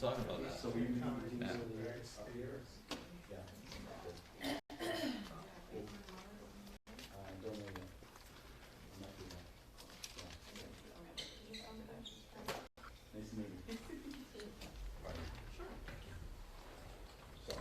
let's talk about that. So we can Yeah. Don't know yet. Might be that. Nice to meet you. So.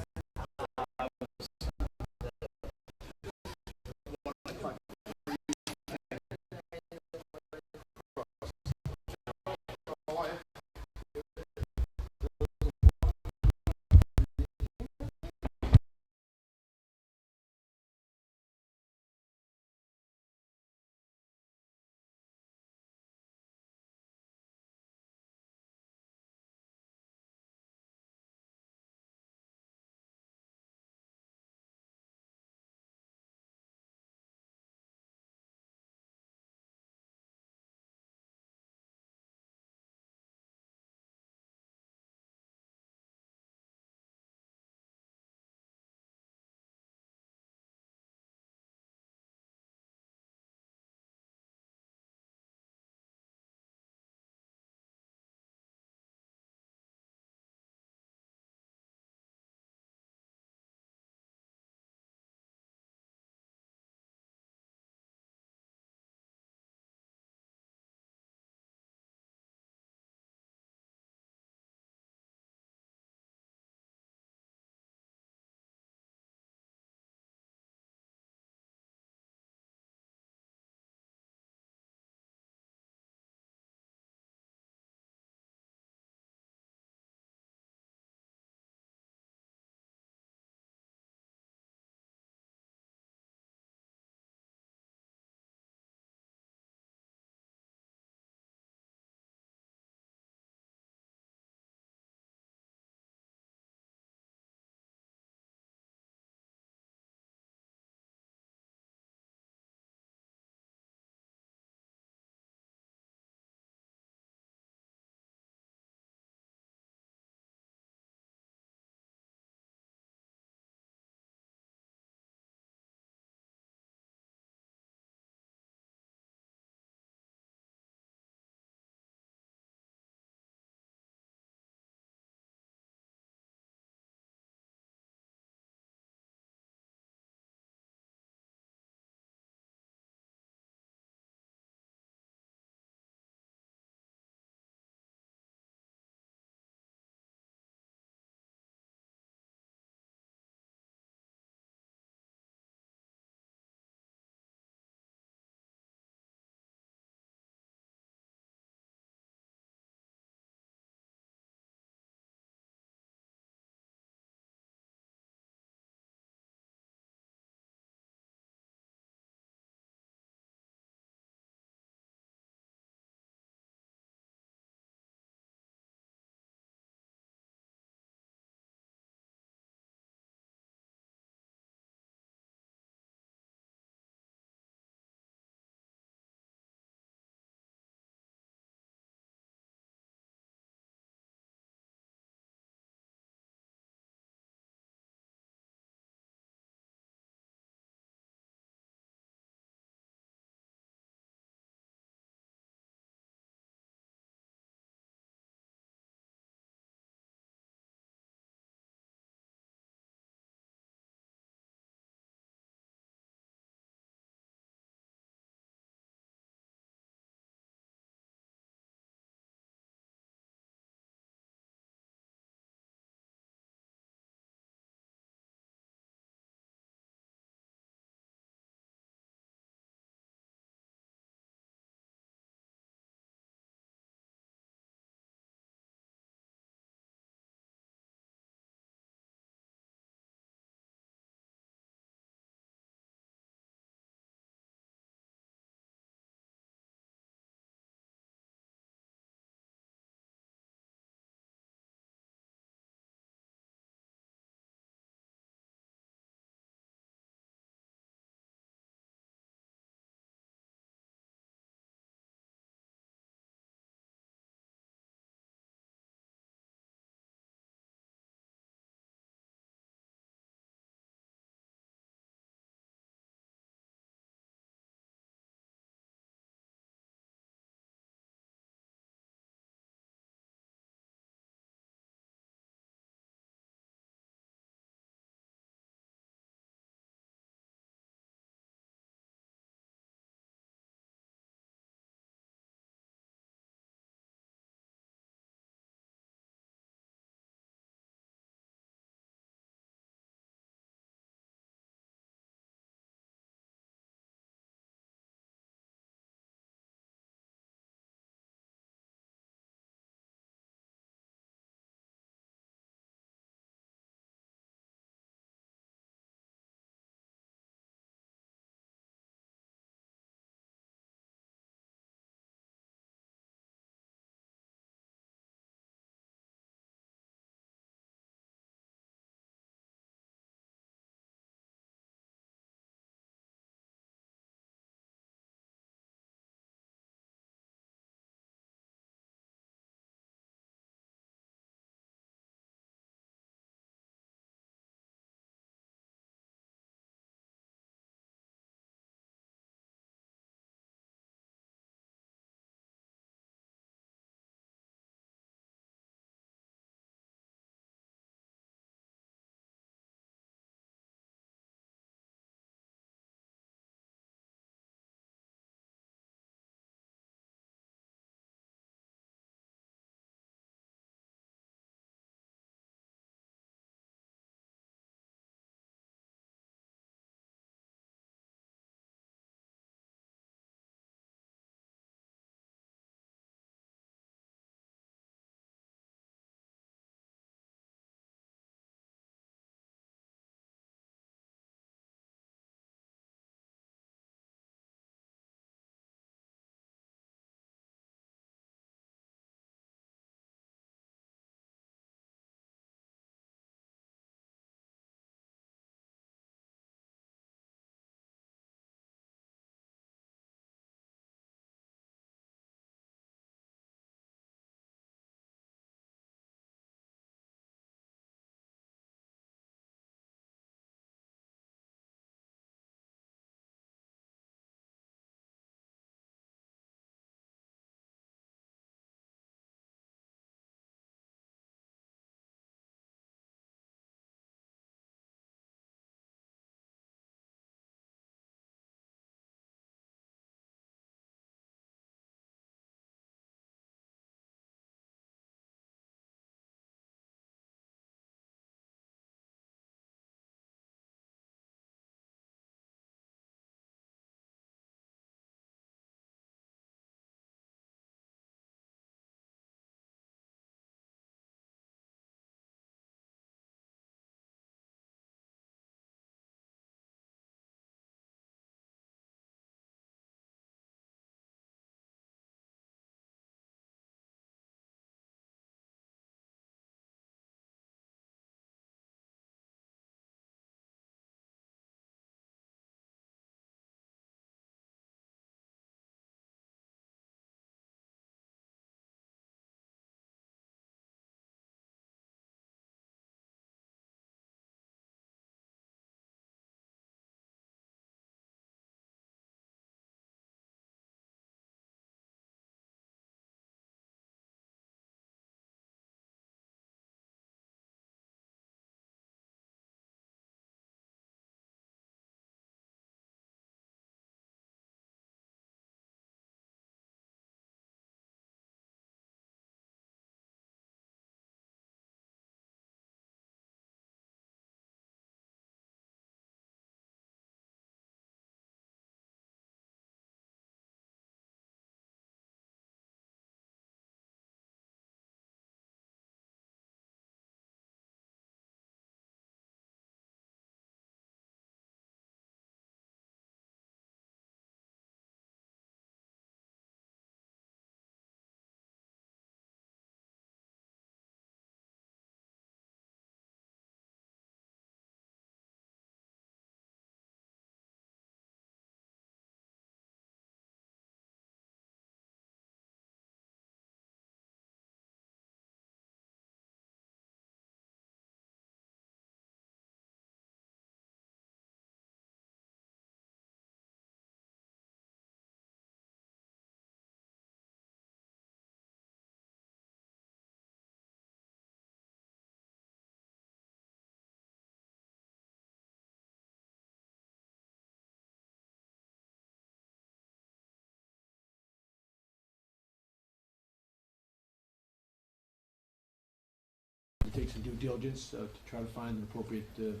take some due diligence to try to find an appropriate new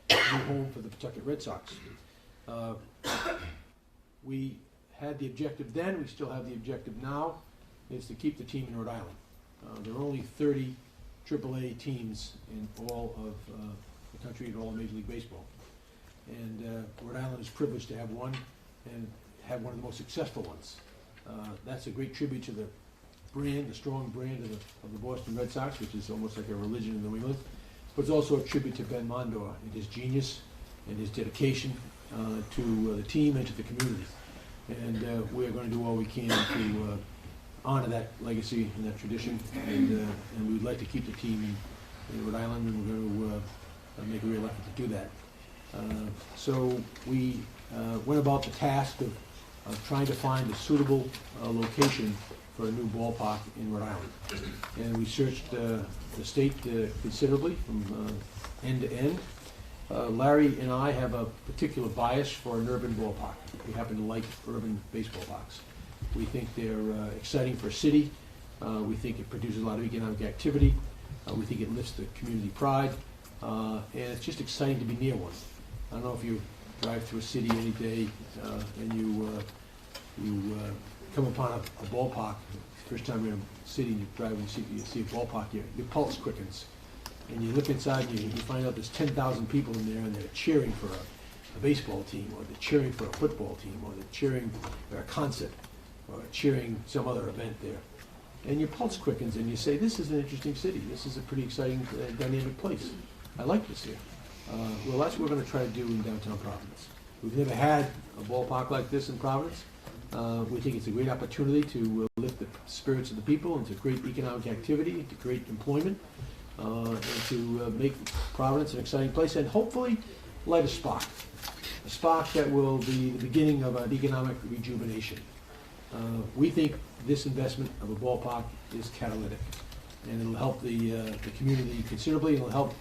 home for the Pawtucket Red Sox. We had the objective then, we still have the objective now, is to keep the team in Rhode Island. There are only 30 AAA teams in all of the country and all of Major League Baseball. And Rhode Island is privileged to have one and have one of the most successful ones. That's a great tribute to the brand, the strong brand of the Boston Red Sox, which is almost like a religion in New England. But it's also a tribute to Ben Mondor and his genius and his dedication to the team and to the community. And we're going to do all we can to honor that legacy and that tradition. And we would like to keep the team in Rhode Island, and we're going to make a real effort to do that. So we went about the task of trying to find a suitable location for a new ballpark in Rhode Island. And we searched the state considerably from end to end. Larry and I have a particular bias for an urban ballpark. We happen to like urban baseball parks. We think they're exciting for a city. We think it produces a lot of economic activity. We think it lifts the community pride. And it's just exciting to be near one. I don't know if you drive through a city any day and you come upon a ballpark. First time you're in a city and you drive and you see a ballpark, your pulse quickens. And you look inside and you find out there's 10,000 people in there and they're cheering for a baseball team, or they're cheering for a football team, or they're cheering for a concert, or cheering some other event there. And your pulse quickens and you say, this is an interesting city. This is a pretty exciting, dynamic place. I like this here. Well, that's what we're going to try to do in downtown Providence. We've never had a ballpark like this in Providence. We think it's a great opportunity to lift the spirits of the people and to create economic activity, to create employment, and to make Providence an exciting place, and hopefully light a spark that will be the beginning of an economic rejuvenation. We think this investment of a ballpark is catalytic, and it'll help the community considerably. It'll help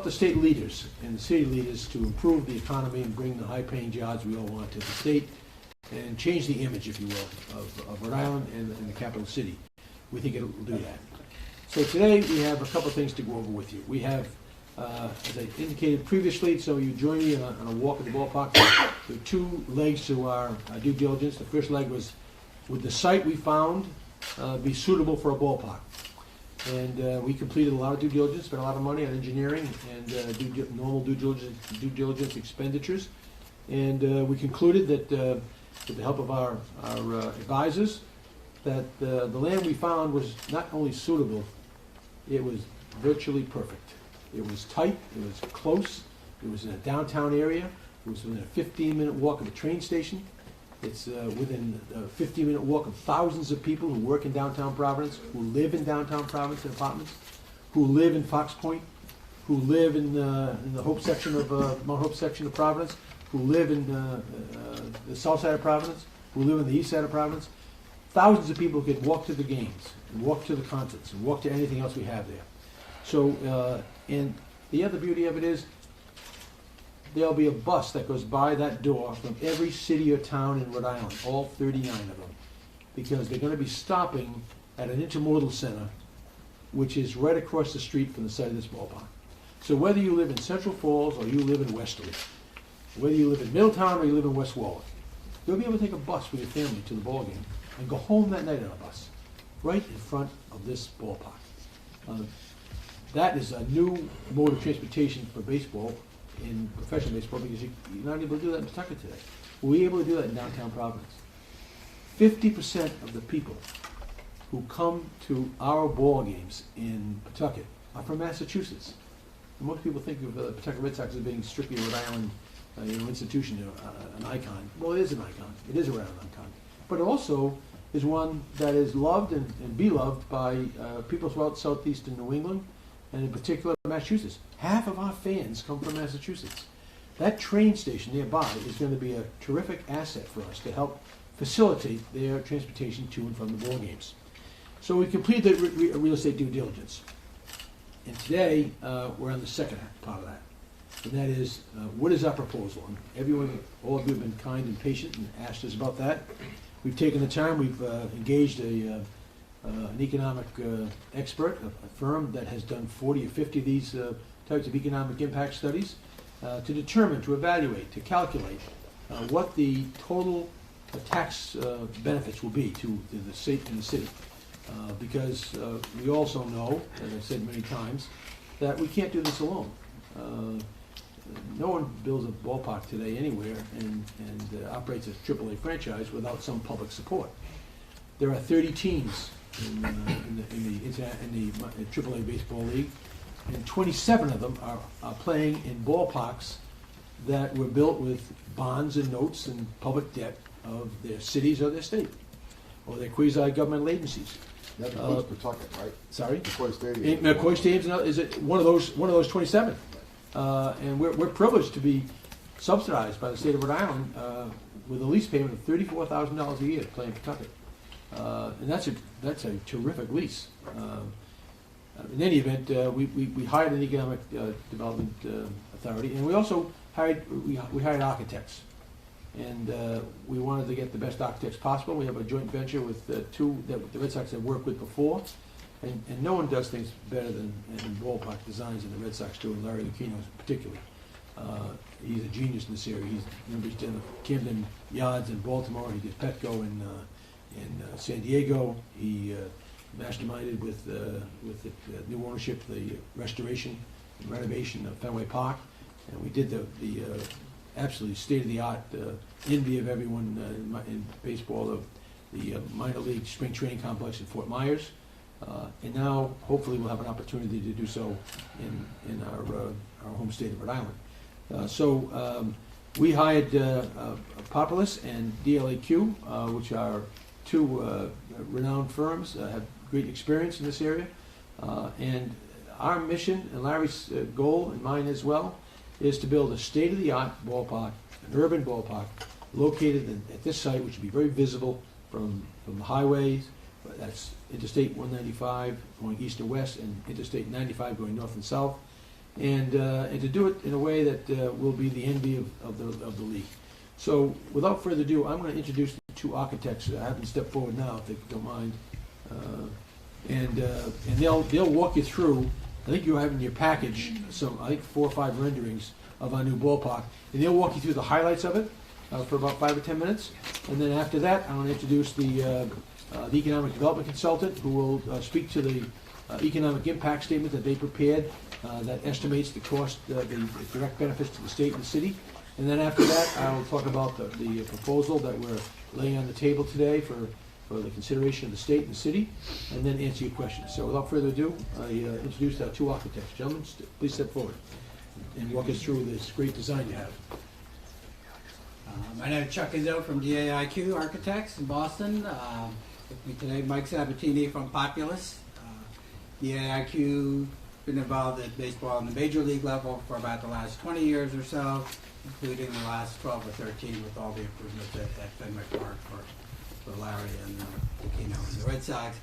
the state leaders and the city leaders to improve the economy and bring the high-paying jobs we all want to the state, and change the image, if you will, of Rhode Island and the capital city. We think it'll do that. So today we have a couple of things to go over with you. We have, as I indicated previously, so you join me on a walk at the ballpark. There are two legs to our due diligence. The first leg was, would the site we found be suitable for a ballpark? And we completed a lot of due diligence, spent a lot of money on engineering and normal due diligence expenditures. And we concluded that with the help of our advisors, that the land we found was not only suitable, it was virtually perfect. It was tight, it was close, it was in a downtown area, it was within a 15-minute walk of a train station. It's within a 15-minute walk of thousands of people who work in downtown Providence, who live in downtown Providence in apartments, who live in Fox Point, who live in the Hope section of Mount Hope section of Providence, who live in the south side of Providence, who live in the east side of Providence. Thousands of people could walk to the games, and walk to the concerts, and walk to anything else we have there. So, and the other beauty of it is, there'll be a bus that goes by that door from every city or town in Rhode Island, all 39 of them, because they're going to be stopping at an intermodal center, which is right across the street from the site of this ballpark. So whether you live in Central Falls or you live in Westerly, whether you live in Middletown or you live in West Warwick, you'll be able to take a bus with your family to the ball game and go home that night on a bus, right in front of this ballpark. That is a new mode of transportation for baseball, in professional baseball, because you're not able to do that in Pawtucket today. We're able to do that in downtown Providence. 50% of the people who come to our ball games in Pawtucket are from Massachusetts. And most people think of the Pawtucket Red Sox as being strictly a Rhode Island institution, an icon. Well, it is an icon. It is a Rhode Island icon. But it also is one that is loved and beloved by people throughout southeastern New England, and in particular Massachusetts. Half of our fans come from Massachusetts. That train station nearby is going to be a terrific asset for us to help facilitate their transportation to and from the ball games. So we completed the real estate due diligence. And today, we're on the second part of that. And that is, what is our proposal? And everyone, all of you have been kind and patient and asked us about that. We've taken the time, we've engaged a an economic expert, a firm that has done 40 or 50 of these types of economic impact studies, to determine, to evaluate, to calculate what the total tax benefits will be to the state and the city. Because we also know, as I've said many times, that we can't do this alone. No one builds a ballpark today anywhere and operates a AAA franchise without some public support. There are 30 teams in the AAA Baseball League, and 27 of them are playing in ballparks that were built with bonds and notes and public debt of their cities or their state, or their quasi-governmental agencies. That includes Pawtucket, right? Sorry? McCoy Stadium. McCoy Stadium is one of those 27. And we're privileged to be subsidized by the state of Rhode Island with a lease payment of $34,000 a year to play in Pawtucket. And that's a terrific lease. In any event, we hired an economic development authority, and we also hired architects. And we wanted to get the best architects possible. We have a joint venture with two that the Red Sox have worked with before. And no one does things better than ballpark designs than the Red Sox do, and Larry Lucchino particularly. He's a genius in this area. He's done the Camden Yards in Baltimore. He did Petco in San Diego. He masterminded with the new ownership the restoration and renovation of Fenway Park. And we did the absolutely state-of-the-art envy of everyone in baseball, of the minor league spring training complex in Fort Myers. And now, hopefully, we'll have an opportunity to do so in our home state of Rhode Island. We hired Populous and DLAQ, which are two renowned firms, have great experience in this area. And our mission, and Larry's goal, and mine as well, is to build a state-of-the-art ballpark, an urban ballpark, located at this site, which will be very visible from the highways. That's Interstate 195 going east and west, and Interstate 95 going north and south, and to do it in a way that will be the envy of the league. So, without further ado, I'm going to introduce the two architects. I have them step forward now, if they don't mind, and they'll walk you through. I think you have in your package some, I think 4 or 5 renderings of our new ballpark, and they'll walk you through the highlights of it for about 5 or 10 minutes, and then after that, I'm going to introduce the economic development consultant, who will speak to the economic impact statement that they prepared that estimates the cost, the direct benefits to the state and the city. And then after that, I'll talk about the proposal that we're laying on the table today for the consideration of the state and the city, and then answer your questions. So without further ado, I introduce our two architects. Gentlemen, please step forward and walk us through this great design you have. My name is Chuck Izzo from DAIQ Architects in Boston. With me today, Mike Sabatini from Populous. DAIQ been involved in baseball on the major league level for about the last 20 years or so, including the last 12 or 13 with all the improvements at Fenway Park for Larry and Lucchino and the Red Sox.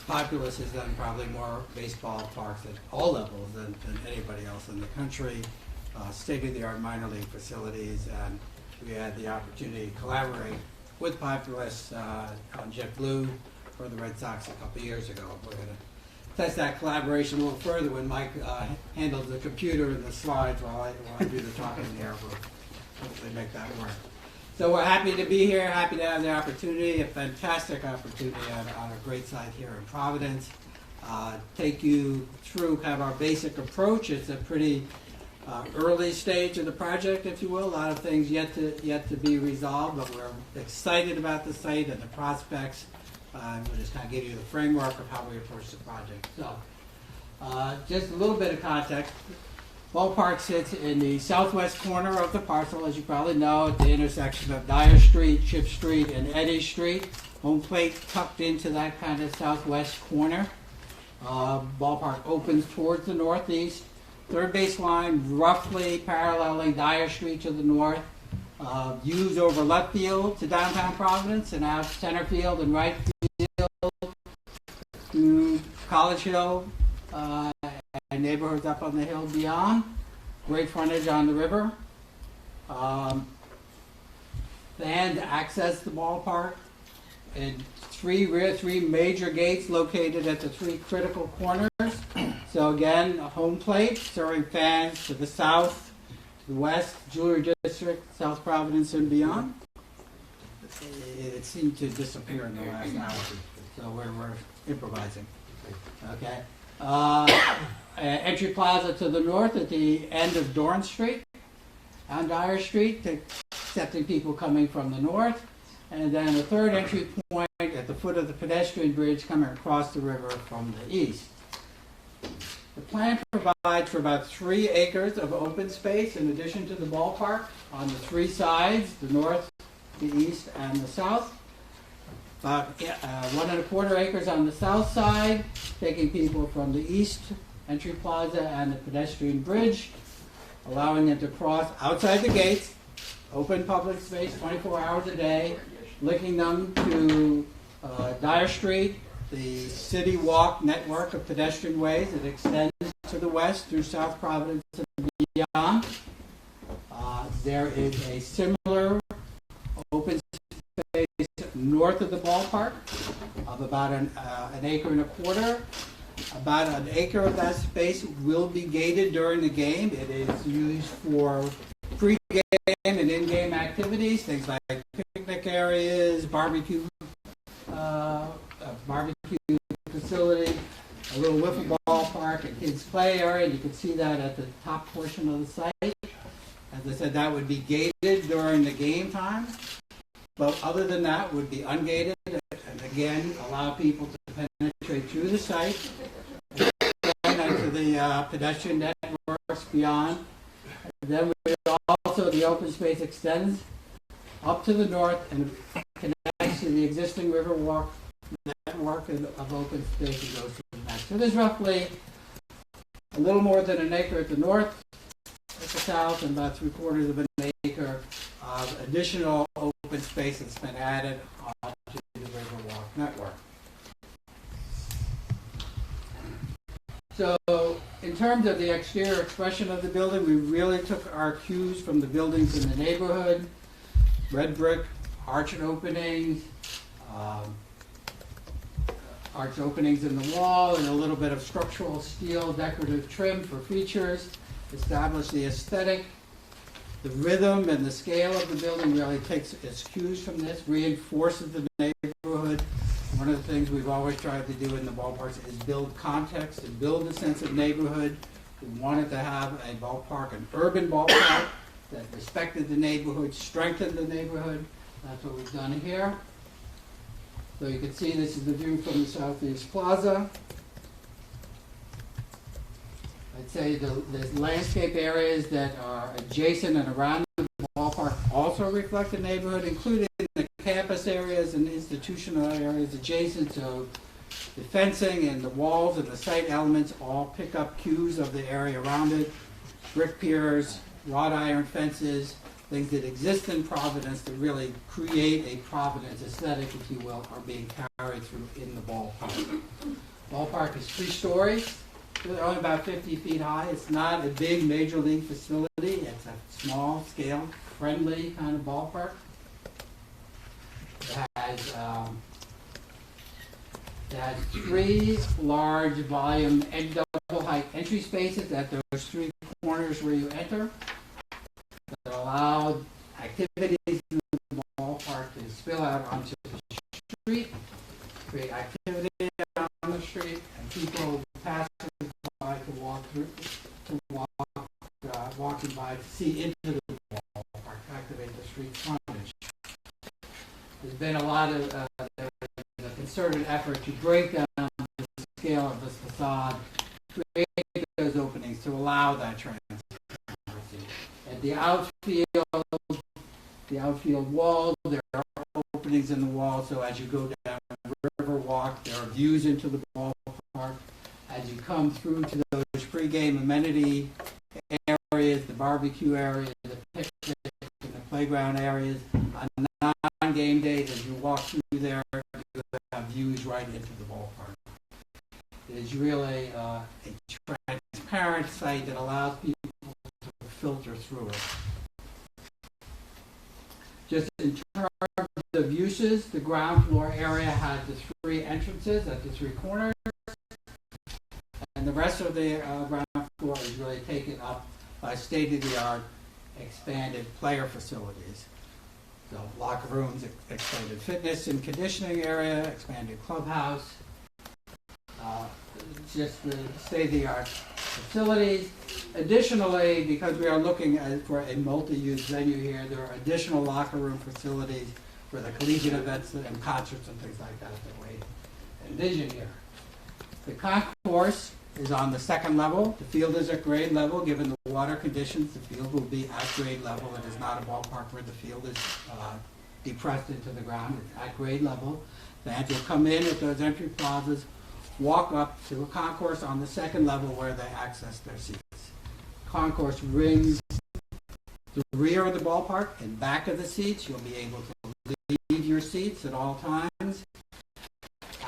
Populous has done probably more baseball parks at all levels than anybody else in the country. State-of-the-art minor league facilities, and we had the opportunity to collaborate with Populous on JetBlue for the Red Sox a couple years ago. We're going to test that collaboration a little further when Mike handles the computer and the slides while I do the talking here. We'll hopefully make that work. So we're happy to be here, happy to have the opportunity, a fantastic opportunity on a great site here in Providence. Take you through kind of our basic approach. It's a pretty early stage of the project, if you will. A lot of things yet to be resolved, but we're excited about the site and the prospects. We'll just kind of give you the framework of how we approach the project. So, just a little bit of context. Ballpark sits in the southwest corner of the parcel, as you probably know, at the intersection of Dyer Street, Chip Street, and Eddy Street. Home plate tucked into that kind of southwest corner. Ballpark opens towards the northeast. Third base line roughly paralleling Dyer Street to the north. Views over left field to downtown Providence, and out center field and right field to College Hill and neighborhoods up on the hill beyond. Great frontage on the river. And to access the ballpark, three major gates located at the three critical corners. So again, a home plate serving fans to the south, to the west, Jewelry District, South Providence, and beyond. It seemed to disappear in the last hour, so we're improvising. Okay. Entry plaza to the north at the end of Dorn Street on Dyer Street, accepting people coming from the north. And then a third entry point at the foot of the pedestrian bridge coming across the river from the east. The plan provides for about 3 acres of open space in addition to the ballpark on the 3 sides, the north, the east, and the south. About 1¼ acres on the south side, taking people from the east entry plaza and the pedestrian bridge, allowing them to cross outside the gates, open public space 24 hours a day, linking them to Dyer Street, the city walk network of pedestrian ways that extends to the west through South Providence and beyond. There is a similar open space north of the ballpark of about an 1.25 acres. About 1 acre of that space will be gated during the game. It is used for pre-game and in-game activities, things like picnic areas, barbecue facility, a little wiffle ball park, a kids play area. You can see that at the top portion of the site. As I said, that would be gated during the game time, but other than that would be ungated, and again allow people to penetrate through the site and into the pedestrian networks beyond. And then the open space extends up to the north and connects to the existing Riverwalk network of open space and goes to the next. So there's roughly a little more than 1 acre at the north, at the south, and about 3/4 of an acre of additional open space that's been added onto the Riverwalk network. So in terms of the exterior expression of the building, we really took our cues from the buildings in the neighborhood. Red brick, arch openings in the wall, and a little bit of structural steel decorative trim for features. Establish the aesthetic. The rhythm and the scale of the building really takes its cues from this, reinforces the neighborhood. One of the things we've always tried to do in the ballparks is build context and build a sense of neighborhood. We wanted to have a ballpark, an urban ballpark that respected the neighborhood, strengthened the neighborhood. That's what we've done here. So you can see this is the view from the Southeast Plaza. I'd say the landscape areas that are adjacent and around the ballpark also reflect the neighborhood, including the campus areas and institutional areas adjacent. So the fencing and the walls and the site elements all pick up cues of the area around it. Brick piers, wrought iron fences, things that exist in Providence that really create a Providence aesthetic, if you will, are being carried through in the ballpark. Ballpark is 3 stories. They're only about 50 feet high. It's not a big major league facility. It's a small scale, friendly kind of ballpark. It has 3 large volume and double height entry spaces at those 3 corners where you enter that allow activities in the ballpark to spill out onto the street, create activity on the street, and people passing by to walk through, walking by to see into the ballpark, activate the street frontage. There's been a lot of a concerted effort to break down the scale of this facade, create those openings to allow that transparency. At the outfield wall, there are openings in the wall, so as you go down the Riverwalk, there are views into the ballpark. As you come through to those pregame amenity areas, the barbecue area, the picnic and the playground areas, on non-game days, as you walk through there, you have views right into the ballpark. It is really a transparent site that allows people to filter through it. Just in terms of of uses, the ground floor area has the 3 entrances at the 3 corners, and the rest of the ground floor is really taken up by state-of-the-art expanded player facilities. So locker rooms, expanded fitness and conditioning area, expanded clubhouse, just the state-of-the-art facilities. Additionally, because we are looking for a multi-use venue here, there are additional locker room facilities for the collegiate events and concerts and things like that that we envision here. The concourse is on the 2nd level. The field is at grade level. Given the water conditions, the field will be at grade level. It is not a ballpark where the field is depressed into the ground. It's at grade level. Fans will come in at those entry plazas, walk up to a concourse on the 2nd level where they access their seats. Concourse rings the rear of the ballpark and back of the seats. You'll be able to leave your seats at all times.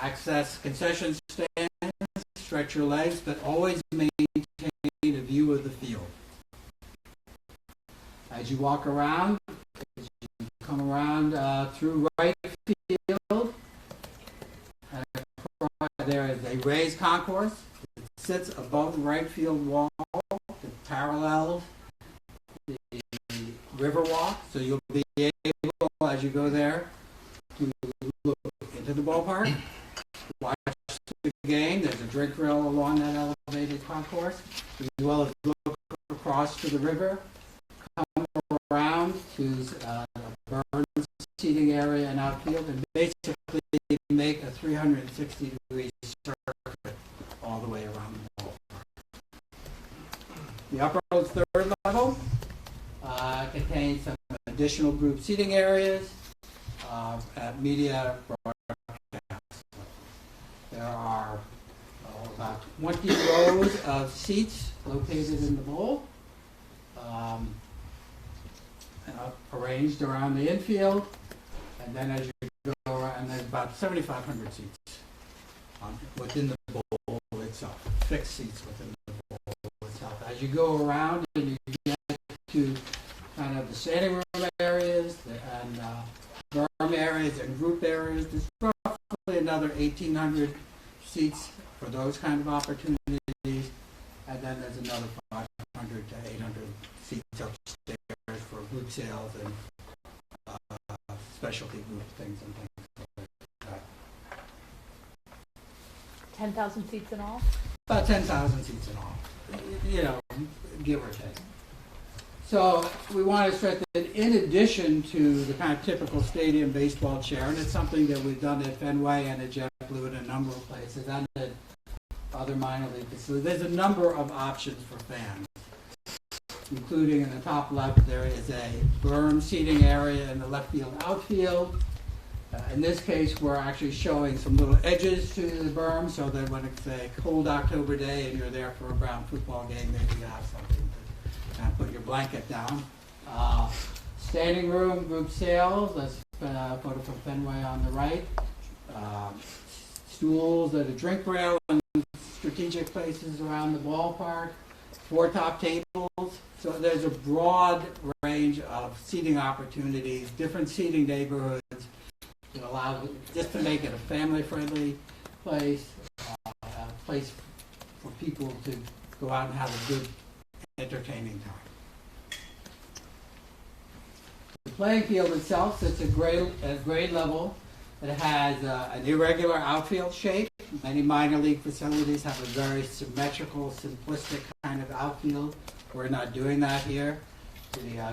Access concession stands, stretch your legs, but always maintain a view of the field. As you walk around, as you come around through right field, there is a raised concourse. It sits above the right field wall. It parallels the river walk, so you'll be able, as you go there, to look into the ballpark, watch the game. There's a drink rail along that elevated concourse, as well as look across to the river, come around to the burn seating area and outfield, and basically make a 360-degree circuit all the way around the ballpark. The upper 3rd level contains some additional group seating areas at media broadcast. There are about 20 rows of seats located in the bowl, arranged around the infield, and then as you go around, and there's about 7,500 seats within the bowl itself, fixed seats within the bowl itself. As you go around and you get to kind of the standing room areas and berm areas and group areas, there's roughly another 1,800 seats for those kind of opportunities, and then there's another 500 to 800 seats upstairs for group sales and specialty group things and things like that. 10,000 seats in all? About 10,000 seats in all, give or take. So we want to stress that in addition to the kind of typical stadium baseball chair, and it's something that we've done at Fenway and at JetBlue and a number of places, and at other minor league facilities, there's a number of options for fans, including in the top left there is a berm seating area in the left field outfield. In this case, we're actually showing some little edges to the berm so that when it's a cold October day and you're there for a Brown football game, maybe you have something to kind of put your blanket down. Standing room, group sales, that's a photo from Fenway on the right. Stools at a drink rail and strategic places around the ballpark. 4 top tables. So there's a broad range of seating opportunities, different seating neighborhoods that allow just to make it a family-friendly place, a place for people to go out and have a good, entertaining time. The playing field itself sits at grade level. It has an irregular outfield shape. Many minor league facilities have a very symmetrical, simplistic kind of outfield. We're not doing that here.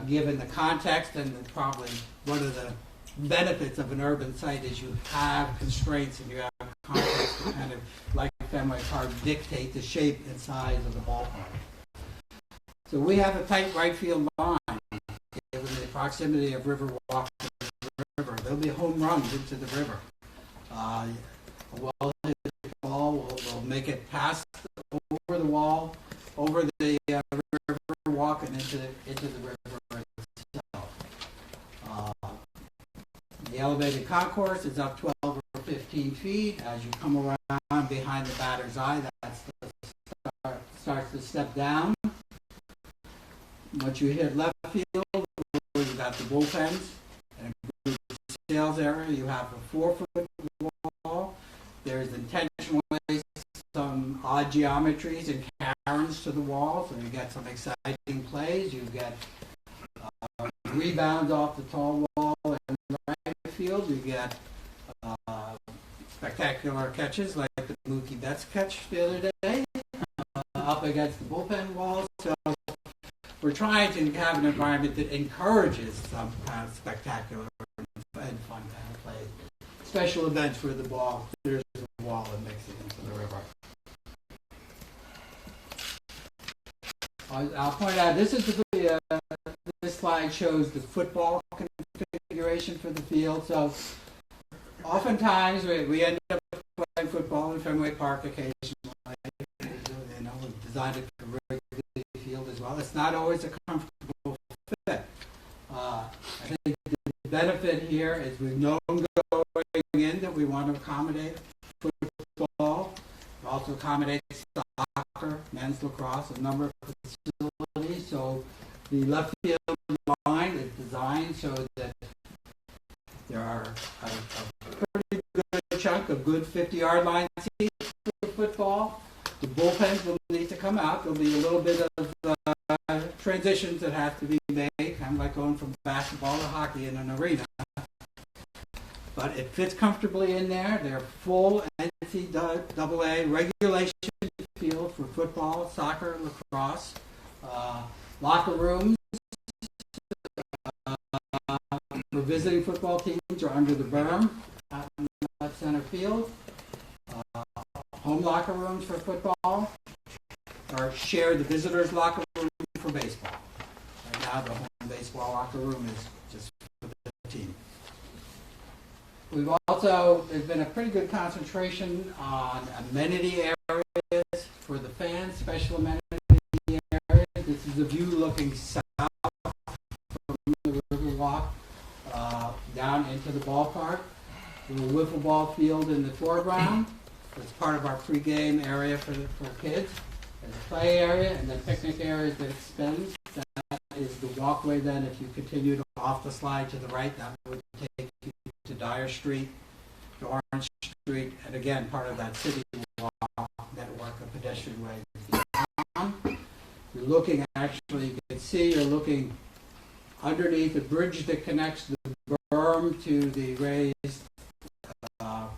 Given the context and probably one of the benefits of an urban site is you have constraints and you have context to kind of, like Fenway Park, dictate the shape and size of the ballpark. So we have a tight right field line, given the proximity of River Walk to the river. There'll be home runs into the river. A well-hit ball will make it past over the wall, over the river walk, and into the river itself. The elevated concourse is up 12 or 15 feet. As you come around behind the batter's eye, that's the starts to step down. Once you hit left field, you've got the bullpens and group sales area, you have a 4-foot wall. There's intentionally some odd geometries and cairns to the wall, so you get some exciting plays. You get rebounds off the tall wall in the right field. You get spectacular catches like the Mookie Betts catch the other day up against the bullpen wall. So we're trying to have an environment that encourages some kind of spectacular and fun kind of plays. Special events where the ball clears the wall and makes it into the river. I'll point out this slide shows the football configuration for the field. So oftentimes we end up playing football in Fenway Park occasionally. You know, we've designed it for Wrigley Field as well. It's not always a comfortable fit. I think the benefit here is we've known going in that we want to accommodate football, also accommodate soccer, men's lacrosse, a number of facilities. So the left field line is designed so that there are a pretty good chunk of good 50-yard line seats for football. The bullpens will need to come out. There'll be a little bit of transitions that have to be made, kind of like going from basketball to hockey in an arena. But it fits comfortably in there. They're full NCAA regulation field for football, soccer, lacrosse. Locker rooms for visiting football teams are under the berm out in the left center field. Home locker rooms for football are share the visitors' locker room for baseball. Right now, the home baseball locker room is just for the team. There's been a pretty good concentration on amenity areas for the fans, special amenity areas. This is a view looking south from the Riverwalk down into the ballpark. There's a wiffle ball field in the foreground. It's part of our pregame area for kids. There's a play area and then picnic areas that extend. That is the walkway then. If you continue to off the slide to the right, that would take you to Dyer Street, to Orange Street, and again, part of that city walk network of pedestrian ways. You're looking, actually, you can see you're looking underneath the bridge that connects the berm to the raised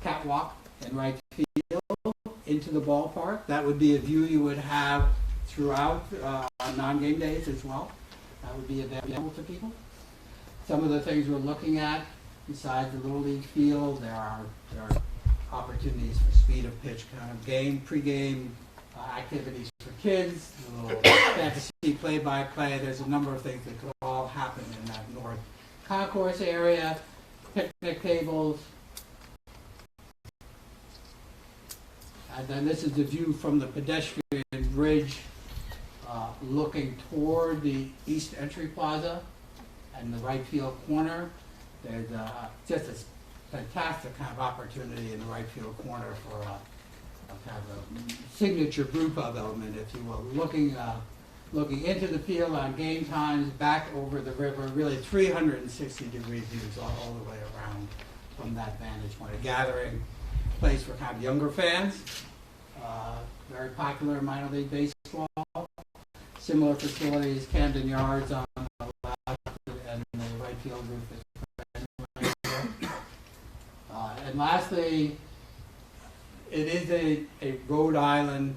catwalk in right field into the ballpark. That would be a view you would have throughout on non-game days as well. That would be available to people. Some of the things we're looking at, besides the Little League field, there are opportunities for speed of pitch kind of pregame activities for kids, a little fantasy play-by-play. There's a number of things that could all happen in that north concourse area, picnic tables. And then this is the view from the pedestrian bridge looking toward the east entry plaza and the right field corner. There's just a fantastic kind of opportunity in the right field corner for a kind of a signature brew pub element, if you will, looking into the field on game times, back over the river, really 360-degree views all the way around from that vantage point. A gathering place for kind of younger fans, very popular in minor league baseball. Similar facilities, Camden Yards on the left and the right field roof is and lastly, it is a Rhode Island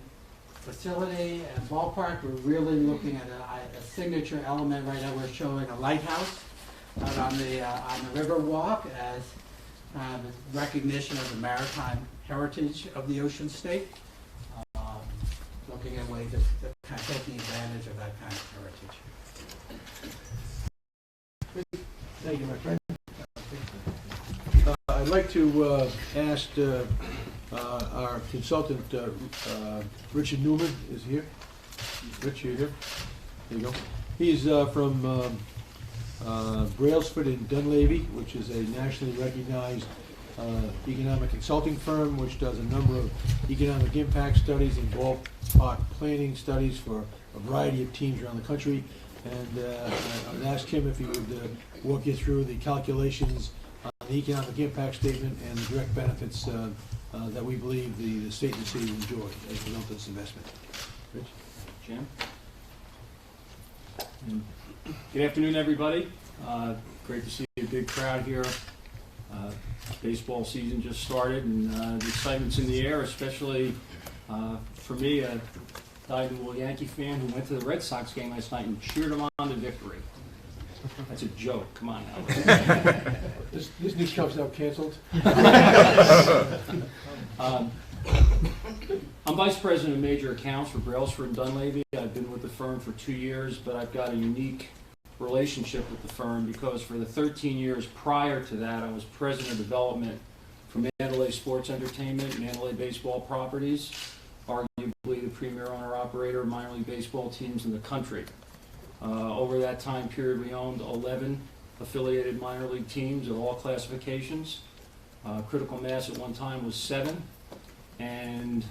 facility and ballpark. We're really looking at a signature element right now. We're showing a lighthouse out on the river walk as kind of a recognition of the maritime heritage of the Ocean State. Looking at ways of kind of taking advantage of that kind of heritage. Thank you, my friend. I'd like to ask our consultant, Richard Newman is here. Rich, you here? There you go. He's from Brailsford and Dunleavy, which is a nationally recognized economic consulting firm which does a number of economic impact studies and ballpark planning studies for a variety of teams around the country. And I would ask him if he would walk you through the calculations the economic impact statement and the direct benefits that we believe the state and the city will enjoy as a result of this investment. Rich? Jim? Good afternoon, everybody. Great to see a big crowd here. Baseball season just started, and the excitement's in the air, especially for me, a dyed-in-the-wool Yankee fan who went to the Red Sox game last night and cheered them on to victory. That's a joke. Come on now. This new Cubs now canceled? I'm Vice President of Major Accounts for Brailsford and Dunleavy. I've been with the firm for 2 years, but I've got a unique relationship with the firm because for the 13 years prior to that, I was President of Development for Mandalay Sports Entertainment, Mandalay Baseball Properties, arguably the premier owner-operator of minor league baseball teams in the country. Over that time period, we owned 11 affiliated minor league teams of all classifications. Critical mass at one time was 7, and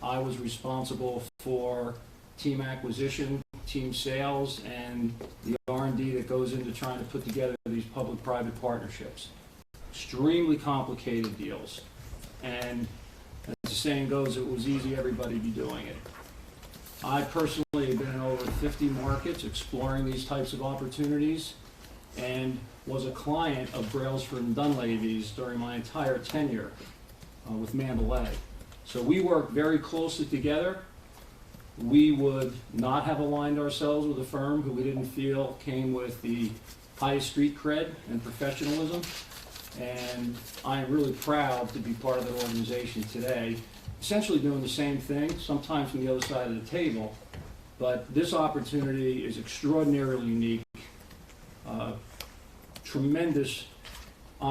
I was responsible for team acquisition, team sales, and the R&D that goes into trying to put together these public-private partnerships. Extremely complicated deals, and as the saying goes, it was easy, everybody be doing it. I personally have been in over 50 markets exploring these types of opportunities and was a client of Brailsford and Dunleavy's during my entire tenure with Mandalay. So we worked very closely together. We would not have aligned ourselves with a firm who we didn't feel came with the highest street cred and professionalism. And I am really proud to be part of that organization today, essentially doing the same thing, sometimes from the other side of the table. But this opportunity is extraordinarily unique. Tremendous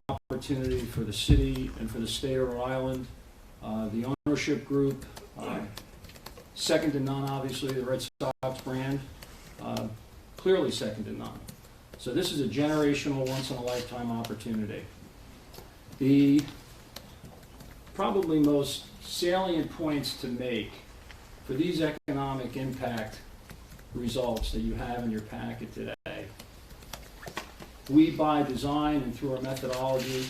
opportunity for the city and for the state of Rhode Island. The ownership group, second to none, obviously, the Red Sox brand, clearly second to none. So this is a generational, once-in-a-lifetime opportunity. The probably most salient points to make for these economic impact results that you have in your packet today. We, by design and through our methodology,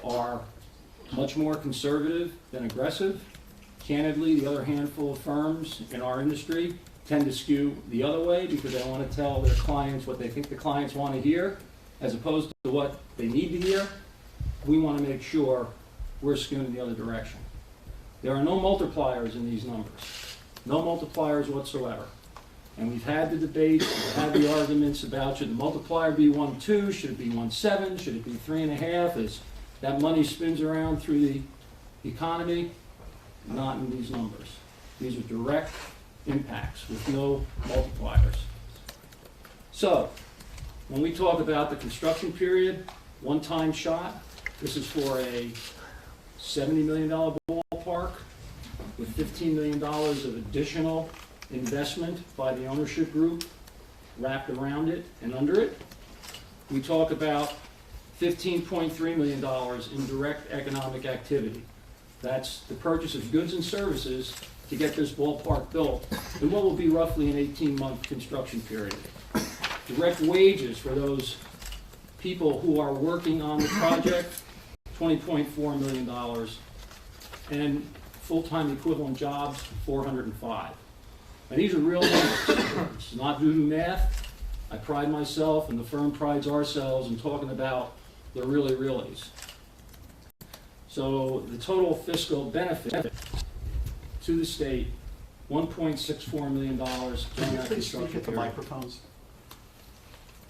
are much more conservative than aggressive. Candidly, the other handful of firms in our industry tend to skew the other way because they want to tell their clients what they think the clients want to hear as opposed to what they need to hear. We want to make sure we're skewing in the other direction. There are no multipliers in these numbers. No multipliers whatsoever. And we've had the debate, we've had the arguments about should the multiplier be 1.2, should it be 1.7, should it be 3.5, as that money spins around through the economy. Not in these numbers. These are direct impacts with no multipliers. So, when we talk about the construction period, one-time shot, this is for a $70 million ballpark with $15 million of additional investment by the ownership group wrapped around it and under it. We talk about $15.3 million in direct economic activity. That's the purchase of goods and services to get this ballpark built in what will be roughly an 18-month construction period. Direct wages for those people who are working on the project, $20.4 million, and full-time equivalent jobs, 405. Now, these are real numbers. It's not due to math. I pride myself, and the firm prides ourselves in talking about the reallys. So the total fiscal benefit to the state, $1.64 million during that construction period. microphones.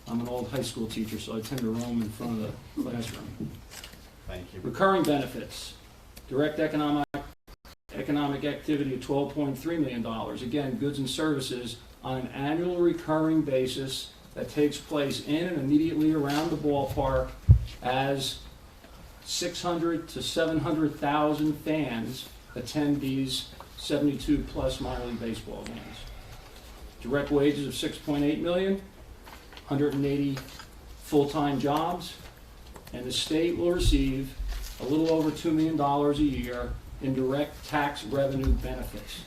I'm an old high school teacher, so I tend to roam in front of the classroom. Thank you. Recurring benefits, direct economic activity of $12.3 million. Again, goods and services on an annual recurring basis that takes place in and immediately around the ballpark as 600 to 700,000 fans attend these 72-plus minor league baseball games. Direct wages of $6.8 million, 180 full-time jobs, and the state will receive a little over $2 million a year in direct tax revenue benefits.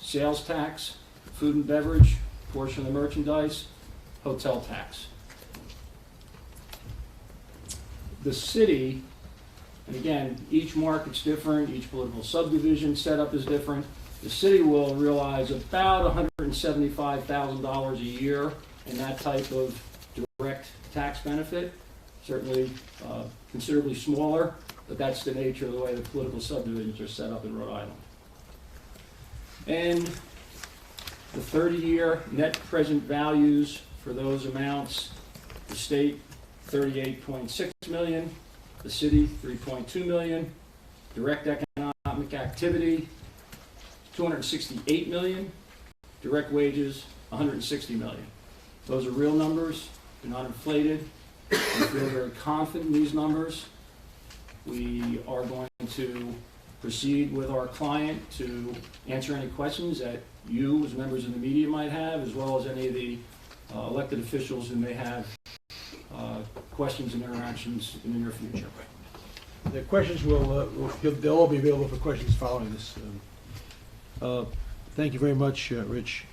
Sales tax, food and beverage, portion of the merchandise, hotel tax. the city, and again, each market's different, each political subdivision setup is different. The city will realize about $175,000 a year in that type of direct tax benefit. Certainly considerably smaller, but that's the nature of the way the political subdivisions are set up in Rhode Island. And the 30-year net present values for those amounts, the state, $38.6 million, the city, $3.2 million, direct economic activity, $268 million, direct wages, $160 million. Those are real numbers, they're not inflated. We feel very confident in these numbers. We are going to proceed with our client to answer any questions that you, as members of the media, might have, as well as any of the elected officials who may have questions and interactions in the near future. The questions they'll all be available for questions following this. Thank you very much, Rich.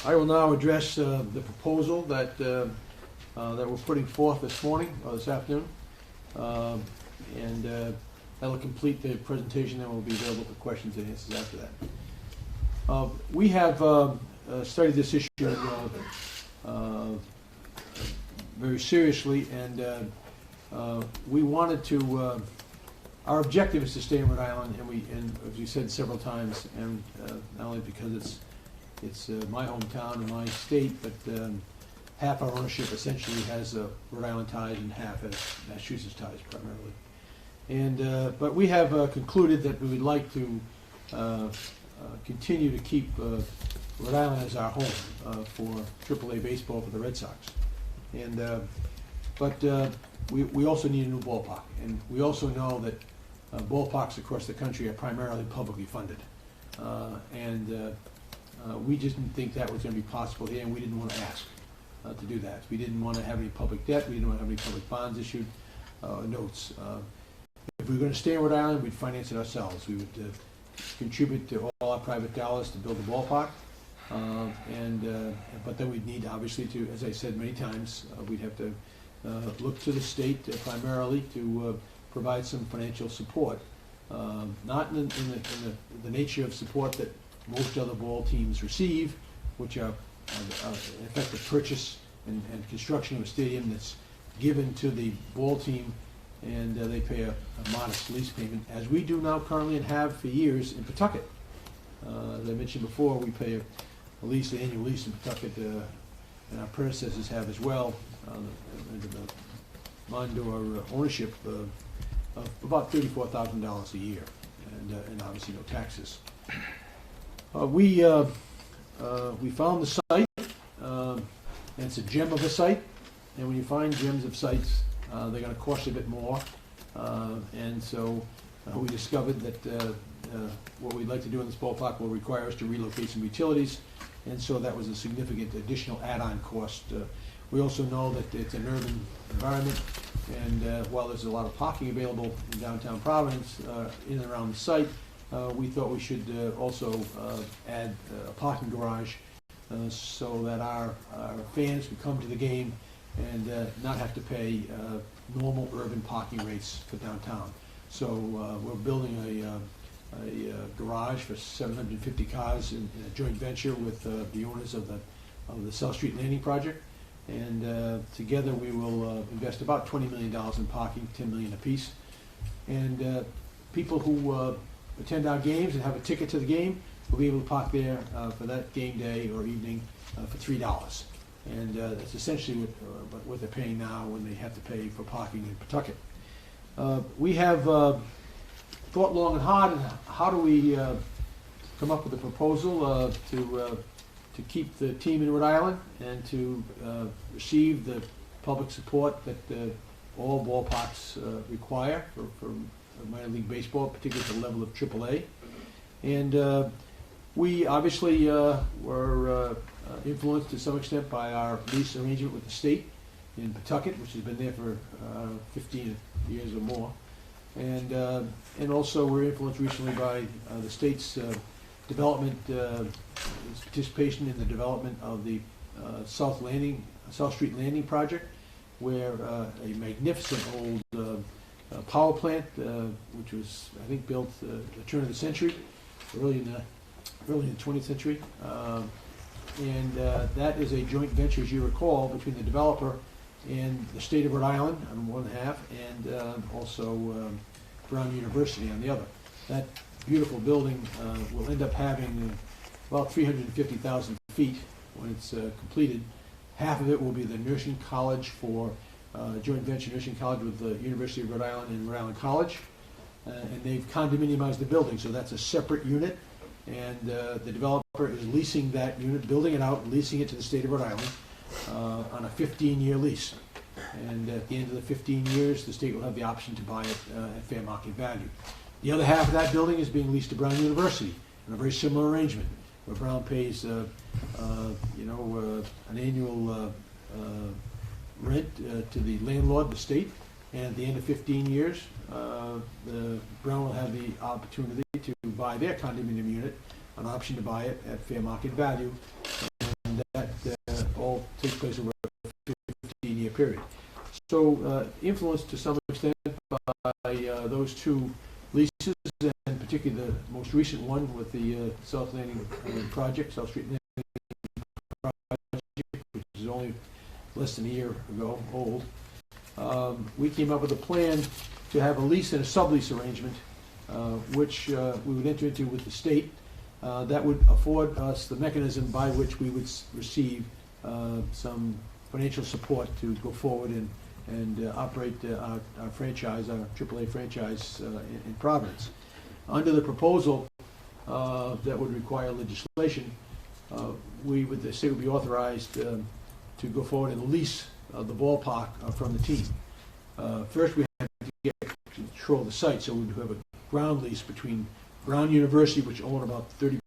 I will now address the proposal that we're putting forth this morning, or this afternoon. And that'll complete the presentation, and will be available for questions and answers after that. We have studied this issue very seriously, and we wanted to, our objective is to stay in Rhode Island, and as we said several times, and not only because it's my hometown and my state, but half our ownership essentially has Rhode Island ties and half has Massachusetts ties primarily. And but we have concluded that we would like to continue to keep Rhode Island as our home for AAA baseball for the Red Sox. And but we also need a new ballpark, and we also know that ballparks across the country are primarily publicly funded, and we just didn't think that was going to be possible here, and we didn't want to ask to do that. We didn't want to have any public debt. We didn't want to have any public bonds issued, notes. If we were going to stay in Rhode Island, we'd finance it ourselves. We would contribute to all our private dollars to build the ballpark, but then we'd need, obviously, to, as I said many times, we'd have to look to the state primarily to provide some financial support, not in the nature of support that most other ball teams receive, which are in effect the purchase and construction of a stadium that's given to the ball team, and they pay a modest lease payment, as we do now currently and have for years in Pawtucket. As I mentioned before, we pay a lease, an annual lease in Pawtucket, and our predecessors have as well, under the Mondor ownership of about $34,000 a year, and obviously no taxes. We found the site, and it's a gem of a site, and when you find gems of sites, they're going to cost a bit more, and so we discovered that what we'd like to do in this ballpark will require us to relocate some utilities, and so that was a significant additional add-on cost. We also know that it's an urban environment, and while there's a lot of parking available in downtown Providence, in and around the site, we thought we should also add a parking garage so that our fans could come to the game and not have to pay normal urban parking rates for downtown. So we're building a garage for 750 cars in a joint venture with the owners of the South Street Landing project, and together we will invest about $20 million in parking, $10 million apiece, and people who attend our games and have a ticket to the game will be able to park there for that game day or evening for $3. And that's essentially what they're paying now when they have to pay for parking in Pawtucket. We have thought long and hard, and how do we come up with a proposal to keep the team in Rhode Island and to receive the public support that all ballparks require for minor league baseball, particularly at the level of AAA. And we obviously were influenced to some extent by our lease arrangement with the state in Pawtucket, which has been there for 15 years or more. And also we're influenced recently by the state's development, its participation in the development of the South Street Landing project. where a magnificent old power plant, which was, I think, built at the turn of the century, early in the 20th century. And that is a joint venture, as you recall, between the developer and the state of Rhode Island on one half, and also Brown University on the other. That beautiful building will end up having about 350,000 feet when it's completed. Half of it will be the nursing college for joint venture nursing college with the University of Rhode Island and Rhode Island College. And they've condominiumized the building, so that's a separate unit. And the developer is leasing that unit, building it out, leasing it to the state of Rhode Island on a 15-year lease. And at the end of the 15 years, the state will have the option to buy it at fair market value. The other half of that building is being leased to Brown University in a very similar arrangement, where Brown pays, an annual rent to the landlord, the state, and at the end of 15 years, the Brown will have the opportunity to buy their condominium unit, an option to buy it at fair market value, and that all takes place over a 15-year period. So influenced to some extent by those two leases, and particularly the most recent one with the South Landing project, South Street Landing project, which is only less than a year ago old. We came up with a plan to have a lease and a sublease arrangement, which we would enter into with the state. That would afford us the mechanism by which we would receive some financial support to go forward and operate our franchise, our AAA franchise in Providence. Under the proposal that would require legislation, the state would be authorized to go forward and lease the ballpark from the team. First, we have to get control of the site, so we would have a ground lease between Brown University, which own about 30%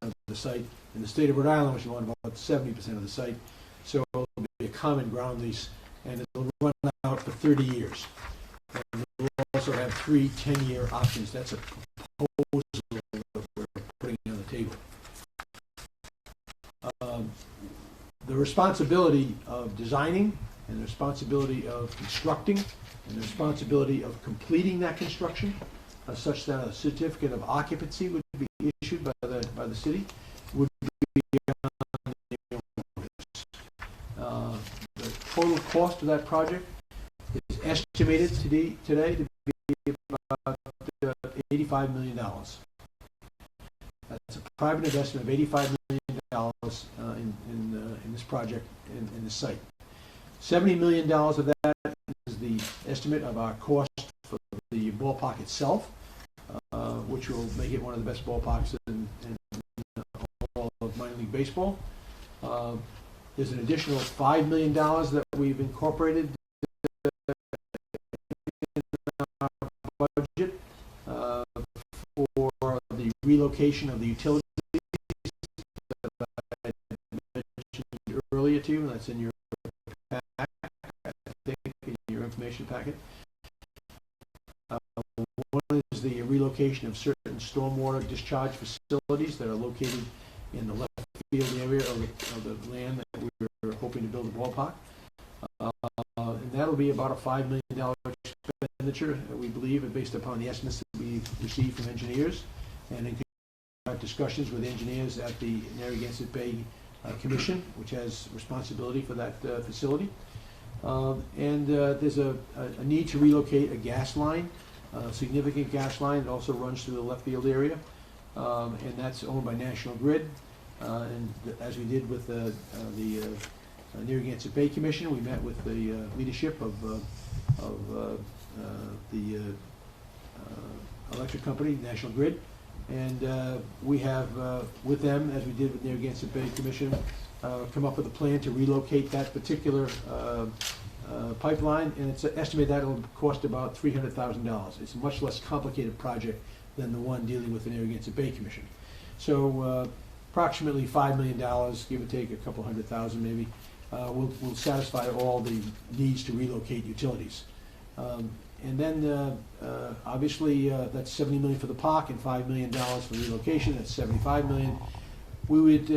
of the site, and the state of Rhode Island, which own about 70% of the site. So it'll be a common ground lease, and it'll run out for 30 years. And we'll also have 3 10-year options. That's a proposal that we're putting on the table. The responsibility of designing, and the responsibility of constructing, and the responsibility of completing that construction, such that a certificate of occupancy would be issued by the city, would be on the owners. The total cost of that project is estimated today to be about $85 million. That's a private investment of $85 million in this project, in this site. $70 million of that is the estimate of our cost for the ballpark itself, which will make it one of the best ballparks in all of minor league baseball. There's an additional $5 million that we've incorporated in our budget for the relocation of the utilities that I mentioned earlier to you, and that's in your pack, I think, in your information packet. One is the relocation of certain stormwater discharge facilities that are located in the left field area of the land that we're hoping to build a ballpark. And that'll be about a $5 million expenditure, we believe, based upon the estimates that we received from engineers, and in discussions with engineers at the Narragansett Bay Commission, which has responsibility for that facility. And there's a need to relocate a gas line, a significant gas line that also runs through the left field area, and that's owned by National Grid. And as we did with the Narragansett Bay Commission, we met with the leadership of the electric company, National Grid, and we have, with them, as we did with Narragansett Bay Commission, come up with a plan to relocate that particular pipeline, and it's estimated that it'll cost about $300,000. It's a much less complicated project than the one dealing with the Narragansett Bay Commission. So approximately $5 million, give or take a couple $100,000 maybe, will satisfy all the needs to relocate utilities. And then obviously that's $70 million for the park and $5 million for relocation. That's $75 million. We would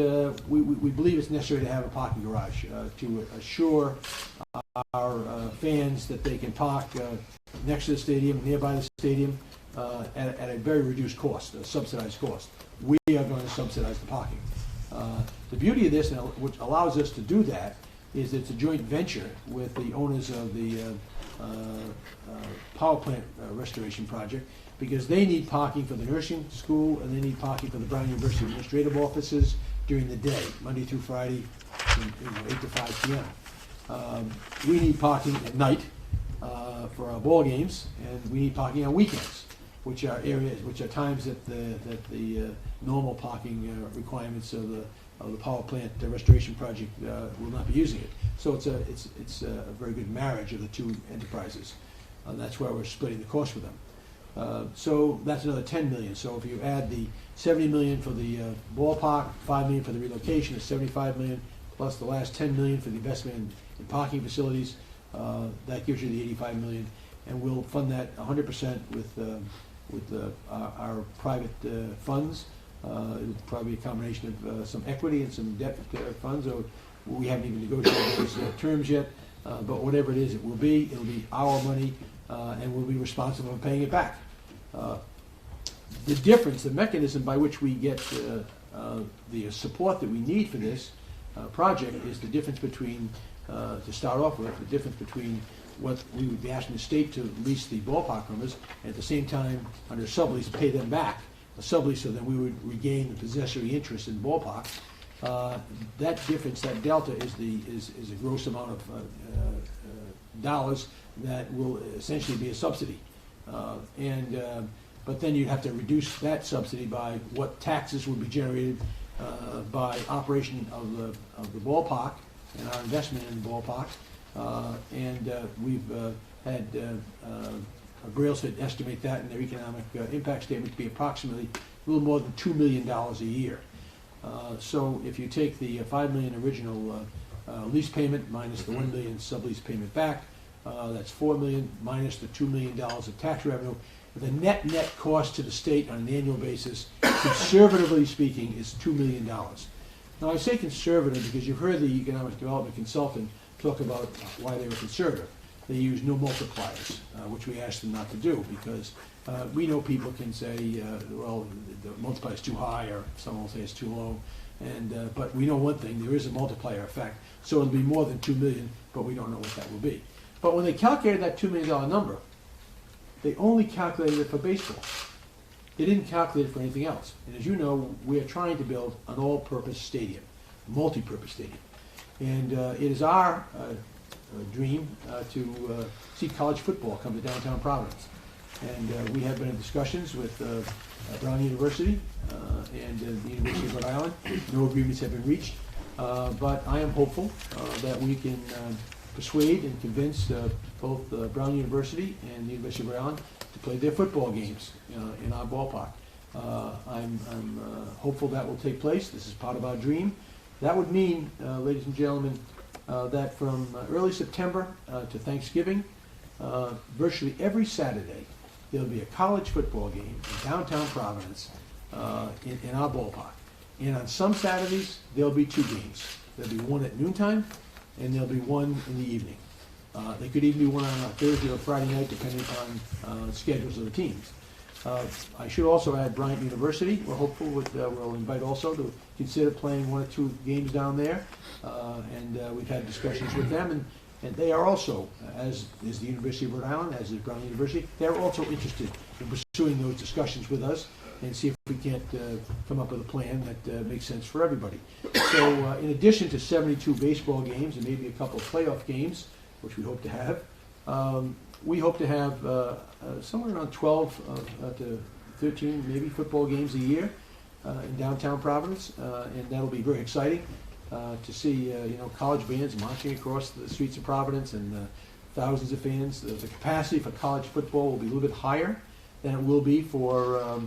we believe it's necessary to have a parking garage to assure fans that they can park next to the stadium, nearby the stadium, at a very reduced cost, a subsidized cost. We are going to subsidize the parking. The beauty of this, which allows us to do that, is it's a joint venture with the owners of the power plant restoration project, because they need parking for the nursing school and they need parking for the Brown University administrative offices during the day, Monday through Friday, from 8 to 5 p.m. We need parking at night for our ball games, and we need parking on weekends, which are times that the normal parking requirements of the power plant restoration project will not be using it. So it's a very good marriage of the two enterprises. That's why we're splitting the cost with them. So that's another $10 million. So if you add the $70 million for the ballpark, $5 million for the relocation, it's $75 million, plus the last $10 million for the investment in parking facilities. That gives you the $85 million, and we'll fund that 100% with our private funds. It'll probably be a combination of some equity and some debt funds, or we haven't even negotiated those terms yet, but whatever it is, it'll be our money, and we'll be responsible for paying it back. The difference, the mechanism by which we get the support that we need for this project is the difference between, to start off with, the difference between what we would be asking the state to lease the ballpark numbers, and at the same time, under sublease, pay them back a sublease, so then we would regain the possessory interest in ballpark. That difference, that delta, is a gross amount of dollars that will essentially be a subsidy. But then you'd have to reduce that subsidy by what taxes would be generated by operation of the ballpark and our investment in the ballpark. We've had Brailsford estimate that in their economic impact statement to be approximately a little more than $2 million a year. So if you take the $5 million original lease payment minus the $1 million sublease payment back, that's $4 million minus the $2 million of tax revenue. The net cost to the state on an annual basis, conservatively speaking, is $2 million. Now I say conservative because you've heard the economic development consultant talk about why they were conservative. They use no multipliers, which we asked them not to do, because we know people can say, well, the multiplier is too high, or someone will say it's too low. But we know one thing, there is a multiplier effect. So it'll be more than $2 million, but we don't know what that will be. But when they calculated that $2 million number, they only calculated it for baseball. They didn't calculate it for anything else. And as you know, we are trying to build an all-purpose stadium, a multi-purpose stadium. And it is our dream to see college football come to downtown Providence. And we have been in discussions with Brown University and the University of Rhode Island. No agreements have been reached, but I am hopeful that we can persuade and convince both Brown University and the University of Rhode Island to play their football games in our ballpark. I'm hopeful that will take place. This is part of our dream. That would mean, ladies and gentlemen, that from early September to Thanksgiving, virtually every Saturday, there'll be a college football game in downtown Providence in our ballpark. And on some Saturdays, there'll be two games. There'll be one at noontime, and there'll be one in the evening. There could even be one on a Thursday or Friday night, depending upon schedules of the teams. I should also add Bryant University. We're hopeful we'll invite also to consider playing one or two games down there. We've had discussions with them, and they are also, as is the University of Rhode Island, as is Brown University, they're also interested in pursuing those discussions with us and see if we can't come up with a plan that makes sense for everybody. So in addition to 72 baseball games and maybe a couple of playoff games, which we hope to have, we hope to have somewhere around 12 to 13 maybe football games a year in downtown Providence, and that'll be very exciting to see college bands marching across the streets of Providence and thousands of fans. The capacity for college football will be a little bit higher than it will be for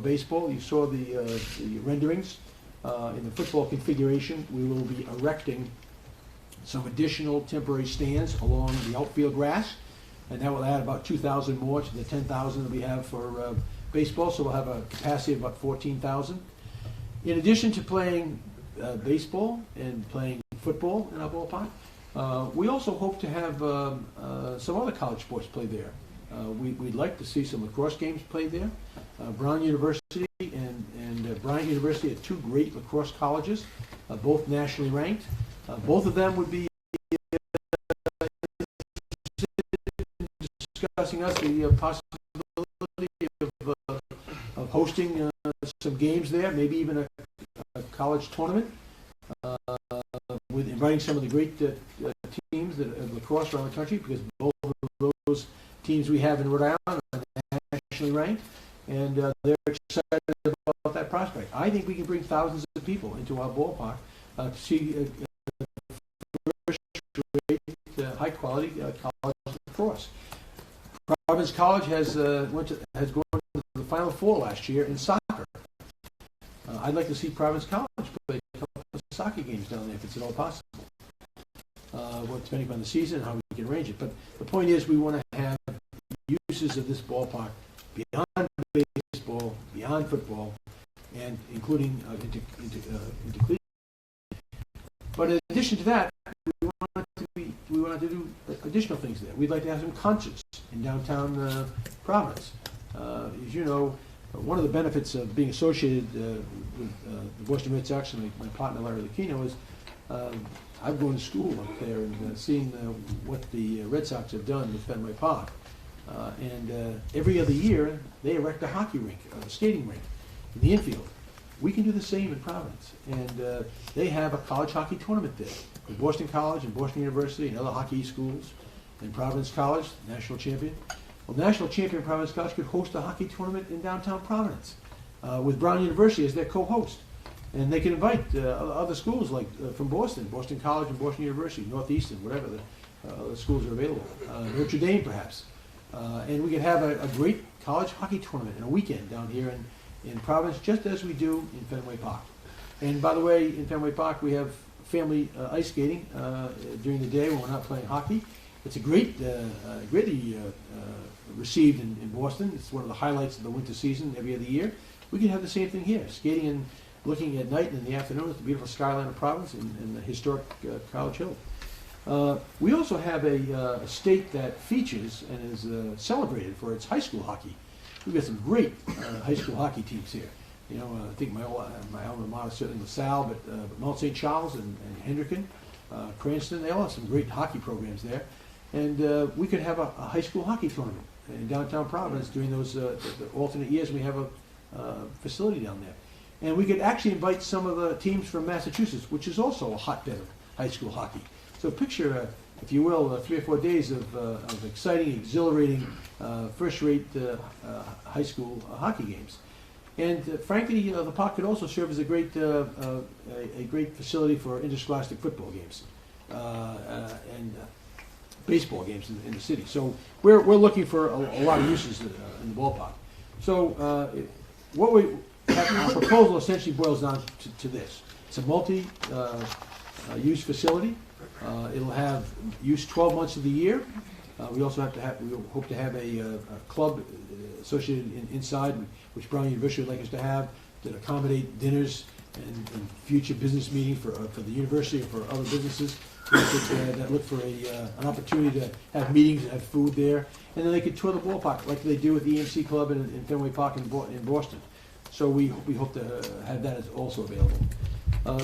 baseball. You saw the renderings in the football configuration. We will be erecting some additional temporary stands along the outfield grass, and that will add about 2,000 more to the 10,000 that we have for baseball, so we'll have a capacity of about 14,000. In addition to playing baseball and playing football in our ballpark, We also hope to have some other college sports played there. We'd like to see some lacrosse games played there. Brown University and Bryant University are two great lacrosse colleges, both nationally ranked. Both of them would be discussing us the possibility of hosting some games there, maybe even a college tournament, with inviting some of the great teams that of lacrosse around the country, because both of those teams we have in Rhode Island are nationally ranked, and they're excited about that prospect. I think we can bring thousands of people into our ballpark to see first-rate, high-quality college lacrosse. Providence College has gone to the Final Four last year in soccer. I'd like to see Providence College play a couple of soccer games down there if it's at all possible. Well, depending upon the season and how we can arrange it. But the point is, we want to have uses of this ballpark beyond baseball, beyond football, and including into But in addition to that, we want to do additional things there. We'd like to have some concerts in downtown Providence. As you know, one of the benefits of being associated with the Boston Red Sox and my partner Larry Lucchino is I've gone to school up there and seen what the Red Sox have done with Fenway Park. And every other year, they erect a hockey rink, a skating rink in the infield. We can do the same in Providence. And they have a college hockey tournament there with Boston College and Boston University and other hockey schools, and Providence College, national champion. Well, national champion Providence College could host a hockey tournament in downtown Providence with Brown University as their co-host. And they can invite other schools like from Boston, Boston College and Boston University, Northeastern, whatever the other schools are available, Notre Dame perhaps. And we could have a great college hockey tournament in a weekend down here in Providence, just as we do in Fenway Park. And by the way, in Fenway Park we have family ice skating during the day when we're not playing hockey. It's a greatly received in Boston. It's one of the highlights of the winter season every other year. We can have the same thing here, skating and looking at night and in the afternoon at the beautiful skyline of Providence and the historic College Hill. We also have a state that features and is celebrated for its high school hockey. We've got some great high school hockey teams here. You know, I think my alma mater certainly LaSalle, but Mount St. Charles and Hendricken, Cranston, they all have some great hockey programs there. And we could have a high school hockey tournament in downtown Providence during those the alternate years we have a facility down there. And we could actually invite some of the teams from Massachusetts, which is also a hotbed of high school hockey. So picture, if you will, 3 or 4 days of exciting, exhilarating, first-rate high school hockey games. And frankly, the park could also serve as a great facility for interscholastic football games and baseball games in the city. So we're looking for a lot of uses in the ballpark. So our proposal essentially boils down to this. It's a multi-use facility. It'll have use 12 months of the year. We also hope to have a club associated inside, which Brown University would like us to have, that accommodate dinners and future business meetings for the university or for other businesses that look for an opportunity to have meetings and have food there. And then they could tour the ballpark like they do with the EMC Club in Fenway Park in Boston. So we hope to have that as also available.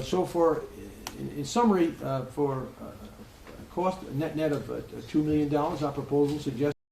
So in summary, for a cost net of $2 million, our proposal suggests